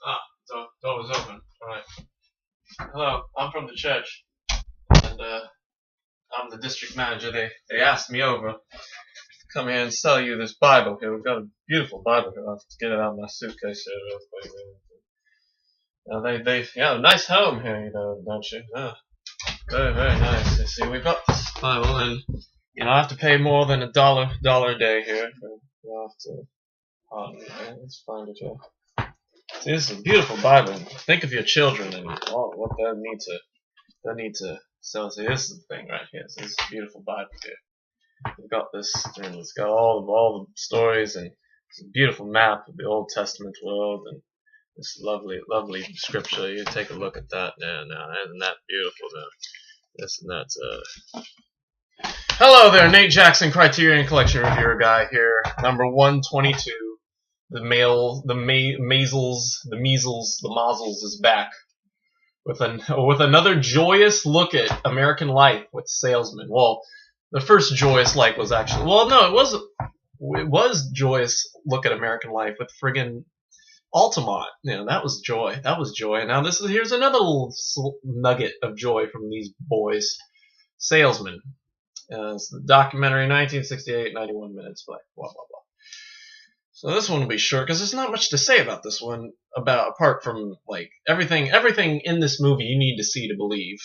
Ah, door was open. All right. Hello, I'm from the church, and I'm the district manager. They asked me over to come here and sell you this Bible here. We've got a beautiful Bible here. I'll have to get it out of my suitcase here real quick. Yeah, nice home here, don't you? Very, very nice. You see, we've got this Bible, and I have to pay more than $1 a day here. You'll have to pardon me. Let's find it here. See, this is a beautiful Bible. Think of your children and what they need to sell. See, this is the thing right here. So this is a beautiful Bible here. We've got this, and it's got all the stories, and it's a beautiful map of the Old Testament world, and this lovely, lovely scripture. You take a look at that now. Isn't that beautiful? Now, this and that. Hello there, Nate Jackson, Criterion Collection Reviewer guy here, number 122. The measles is back with another joyous look at American life with Salesman. Well, the first joyous light was actually it was joyous look at American life with friggin' Altamont. That was joy. That was joy. And now here's another little nugget of joy from these boys. Salesman. It's the documentary, 1968, 91 minutes, blah blah blah. So this one will be short because there's not much to say about this one, apart from like everything in this movie you need to see to believe.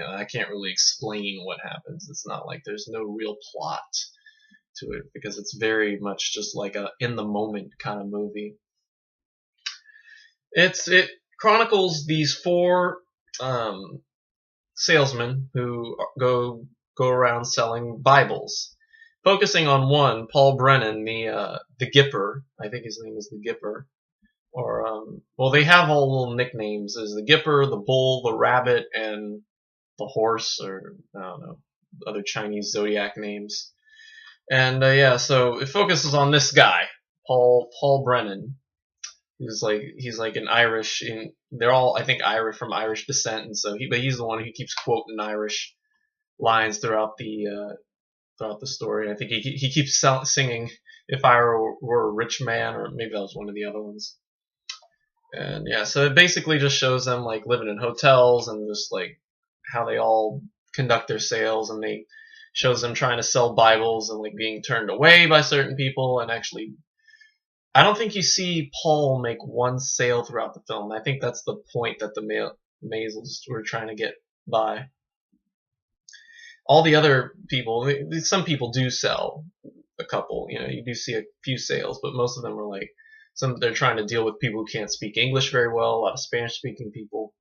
I can't really explain what happens. It's not like there's no real plot to it because it's very much just like a in the moment kind of movie. It chronicles these four salesmen who go around selling Bibles. Focusing on one, Paul Brennan, the Gipper. I think his name is the Gipper. Or, they have all little nicknames. There's the Gipper, the Bull, the Rabbit, and the Horse, or, I don't know, other Chinese zodiac names. And, so it focuses on this guy, Paul Brennan. He's like an Irish, they're all, I think, from Irish descent, and so but he's the one who keeps quoting Irish lines throughout the story. I think he keeps singing "If I Were a Rich Man," or maybe that was one of the other ones. And so it basically just shows them like living in hotels and just like how they all conduct their sales, and they shows them trying to sell Bibles and like being turned away by certain people. And actually, I don't think you see Paul make one sale throughout the film. I think that's the point that the Maisels were trying to get by. All the other people, some people do sell a couple. You do see a few sales, but most of them are like they're trying to deal with people who can't speak English very well. A lot of Spanish-speaking people,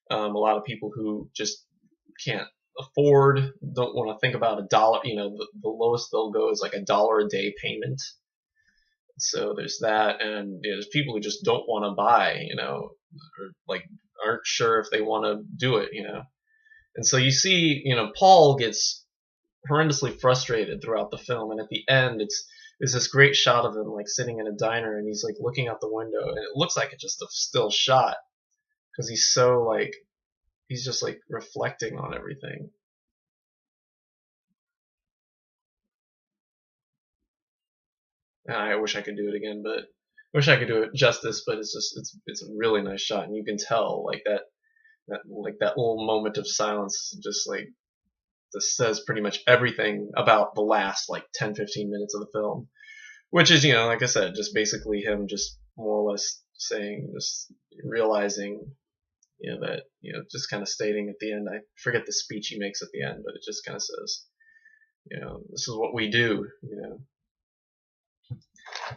a lot of people who just can't afford, don't want to think about $1. The lowest they'll go is like $1 a day payment. So there's that, and there's people who just don't want to buy, or like aren't sure if they want to do it, And so you see, Paul gets horrendously frustrated throughout the film, and at the end, there's this great shot of him like sitting in a diner, and he's like looking out the window, and it looks like it's just a still shot because he's just like reflecting on everything. And I wish I could do it again, but I wish I could do it justice. But it's a really nice shot, and you can tell like that little moment of silence just like this says pretty much everything about the last like 10-15 minutes of the film, which is like I said, just basically him just more or less saying, just realizing that just kind of stating at the end, I forget the speech he makes at the end, but it just kind of says, this is what we do,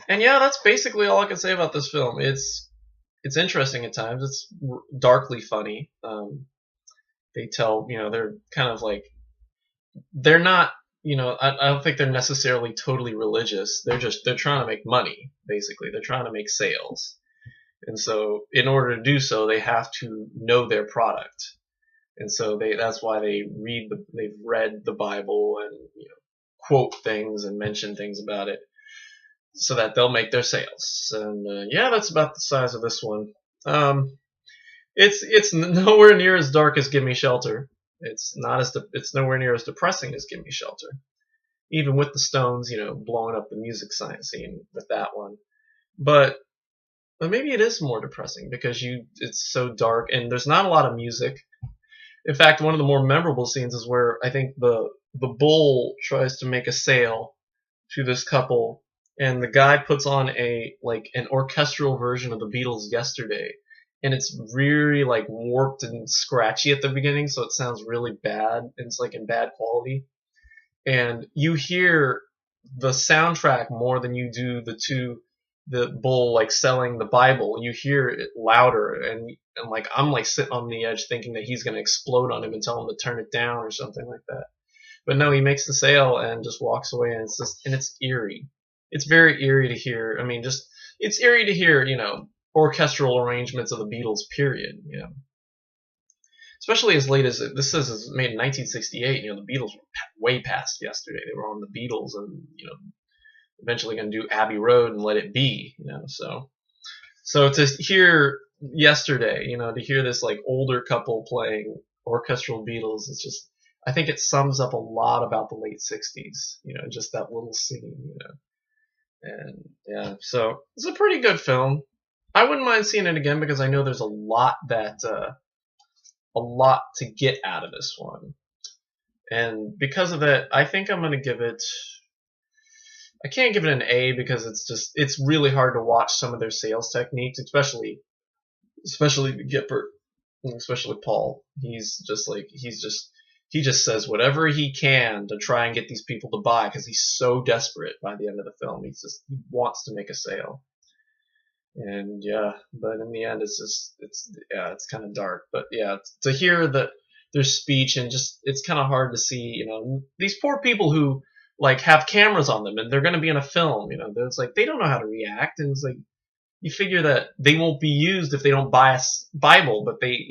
and that's basically all I can say about this film. It's interesting at times. It's darkly funny. They tell, they're kind of like, they're not, I don't think they're necessarily totally religious. They're trying to make money, basically. They're trying to make sales. And so in order to do so, they have to know their product. And so that's why they've read the Bible and, quote things and mention things about it, so that they'll make their sales. And that's about the size of this one. It's nowhere near as dark as Gimme Shelter. It's nowhere near as depressing as Gimme Shelter. Even with the Stones, blowing up the music scene with that one. But But maybe it is more depressing because it's so dark and there's not a lot of music. In fact, one of the more memorable scenes is where I think the bull tries to make a sale to this couple, and the guy puts on an orchestral version of the Beatles' Yesterday, and it's really like warped and scratchy at the beginning, so it sounds really bad, and it's like in bad quality. And you hear the soundtrack more than you do the bull like selling the Bible. You hear it louder, and like I'm like sitting on the edge thinking that he's gonna explode on him and tell him to turn it down or something like that. But no, he makes the sale and just walks away, and it's eerie. It's very eerie to hear. I mean, just it's eerie to hear, orchestral arrangements of the Beatles. Period. Especially as late as this says is made in 1968. The Beatles were way past Yesterday. They were on the Beatles, and eventually going to do Abbey Road and Let It Be. So to hear Yesterday, to hear this like older couple playing orchestral Beatles, it's just I think it sums up a lot about the late 60s. Just that little scene. And yeah, so it's a pretty good film. I wouldn't mind seeing it again because I know there's a lot to get out of this one. And because of that, I think I'm going to give it... I can't give it an A because it's really hard to watch some of their sales techniques, especially the Gipper, especially Paul. He just says whatever he can to try and get these people to buy because he's so desperate by the end of the film. He wants to make a sale. And yeah, but in the end, it's kind of dark. But yeah, to hear their speech and just it's kind of hard to see, these poor people who like have cameras on them and they're going to be in a film. There's like they don't know how to react, and it's like you figure that they won't be used if they don't buy a Bible, but they,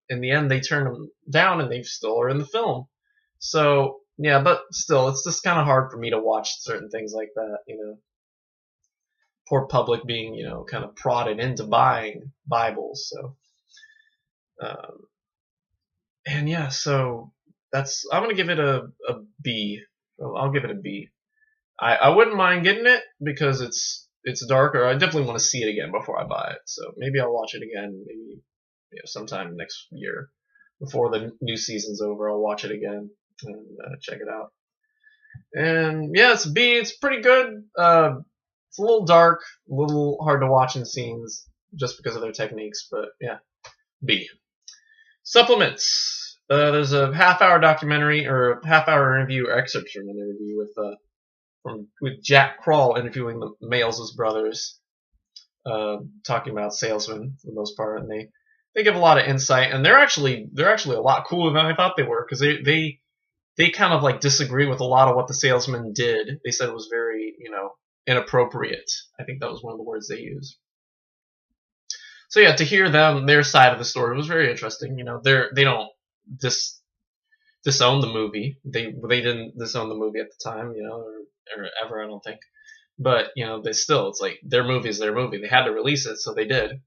in the end they turn them down and they still are in the film. So yeah, but still, it's just kind of hard for me to watch certain things like that. Poor public being, kind of prodded into buying Bibles. So, and yeah, so I'm gonna give it a B. I'll give it a B. I wouldn't mind getting it because it's darker. I definitely want to see it again before I buy it. So maybe I'll watch it again. Maybe sometime next year before the new season's over. I'll watch it again and check it out. And yeah, it's a B. It's pretty good. It's a little dark, a little hard to watch in scenes just because of their techniques, but yeah, B. Supplements. There's a half-hour documentary or a half-hour interview or excerpts from an interview with Jack Kroll interviewing the Mails' brothers, talking about Salesman for the most part, and they give a lot of insight, and they're actually a lot cooler than I thought they were because they kind of like disagree with a lot of what the Salesman did. They said it was very inappropriate. I think that was one of the words they used. So yeah, to hear their side of the story was very interesting. They don't disown the movie. They didn't disown the movie at the time, or ever, I don't think. But they still, it's like their movie is their movie. They had to release it, so they did,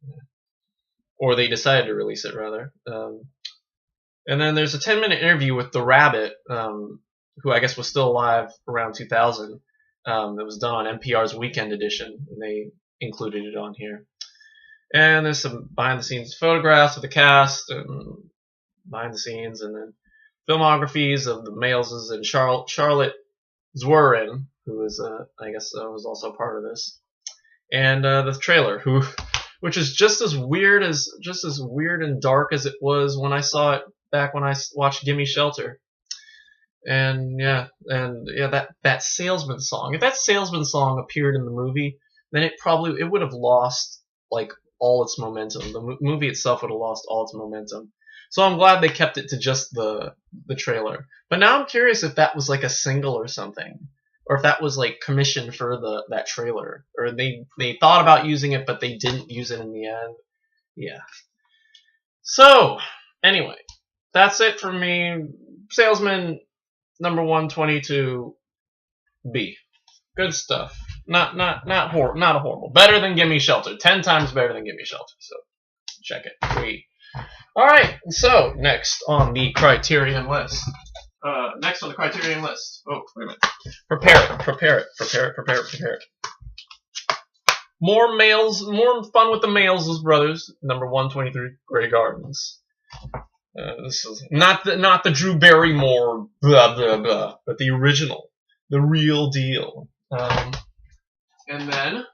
or they decided to release it rather. And then there's a 10-minute interview with the Rabbit, who I guess was still alive around 2000. That was done on NPR's Weekend Edition, and they included it on here. And there's some behind-the-scenes photographs of the cast and behind the scenes, and then filmographies of the Mailses and Charlotte Zwerin, who is I guess was also part of this, and the trailer, which is just as weird and dark as it was when I saw it back when I watched Gimme Shelter. And yeah, that Salesman song. If that Salesman song appeared in the movie, then it would have lost like all its momentum. The movie itself would have lost all its momentum. So I'm glad they kept it to just the trailer. But now I'm curious if that was like a single or something, or if that was like commissioned for that trailer, or they thought about using it but they didn't use it in the end. Yeah. So anyway, that's it for me. Salesman number 122 B. Good stuff. Not horrible. Better than Gimme Shelter. 10 times better than Gimme Shelter. So check it. All right. So next on the Criterion list. Oh, wait a minute. Prepare it. more males, more fun with the males as brothers. Number 123, Grey Gardens. This is not the Drew Barrymore blah blah blah, but the original, the real deal. And then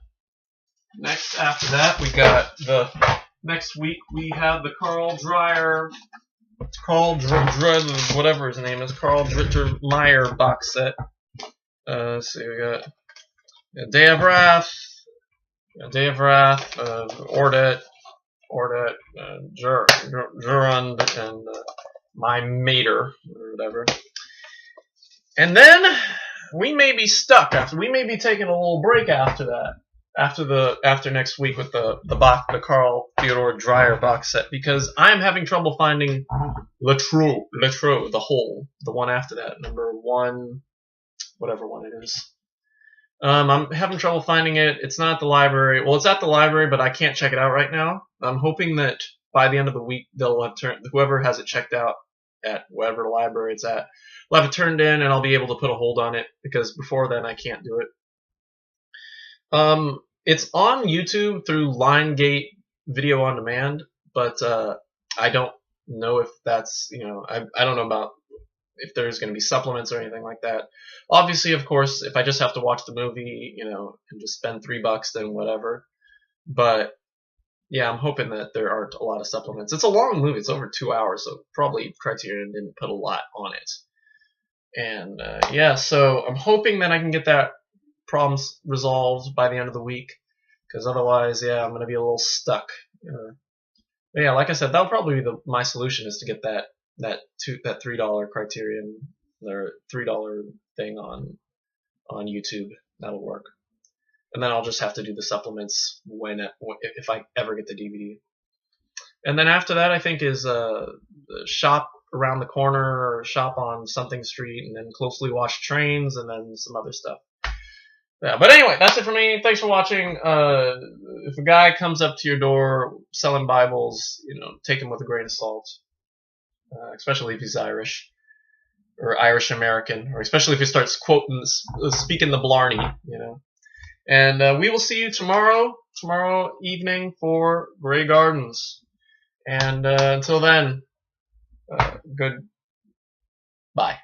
next after that, we got the next week we have the whatever his name is, Carl Dritter Meyer box set. Let's see, we got Day of Wrath, Ordet, Jurund, and My Mater, or whatever. And then we may be stuck we may be taking a little break after that. After next week with the Carl Theodor Dreyer box set, because I'm having trouble finding Letro, the one after that, number 1, whatever one it is. I'm having trouble finding it. It's not at the library. Well, it's at the library, but I can't check it out right now. I'm hoping that by the end of the week, they'll have whoever has it checked out at whatever library it's at, will have it turned in, and I'll be able to put a hold on it, because before then I can't do it. It's on YouTube through LineGate Video on Demand, but I don't know if that's, I don't know about if there's going to be supplements or anything like that. Obviously, of course, if I just have to watch the movie, and just spend $3, then whatever. But yeah, I'm hoping that there aren't a lot of supplements. It's a long movie. It's over 2 hours, so probably Criterion didn't put a lot on it. And yeah, so I'm hoping that I can get that problems resolved by the end of the week, because otherwise, yeah, I'm going to be a little stuck. But yeah, like I said, that'll probably be my solution, is to get that $3 Criterion, or $3 thing on YouTube. That'll work, and then I'll just have to do the supplements if I ever get the DVD. And then after that, I think is the Shop Around the Corner, or Shop on Something Street, and then Closely Watched Trains, and then some other stuff. Yeah, but anyway, that's it for me. Thanks for watching. If a guy comes up to your door selling Bibles, take him with a grain of salt. Especially if he's Irish, or Irish American, or especially if he starts speaking the Blarney, And we will see you tomorrow evening for Grey Gardens. And until then, goodbye.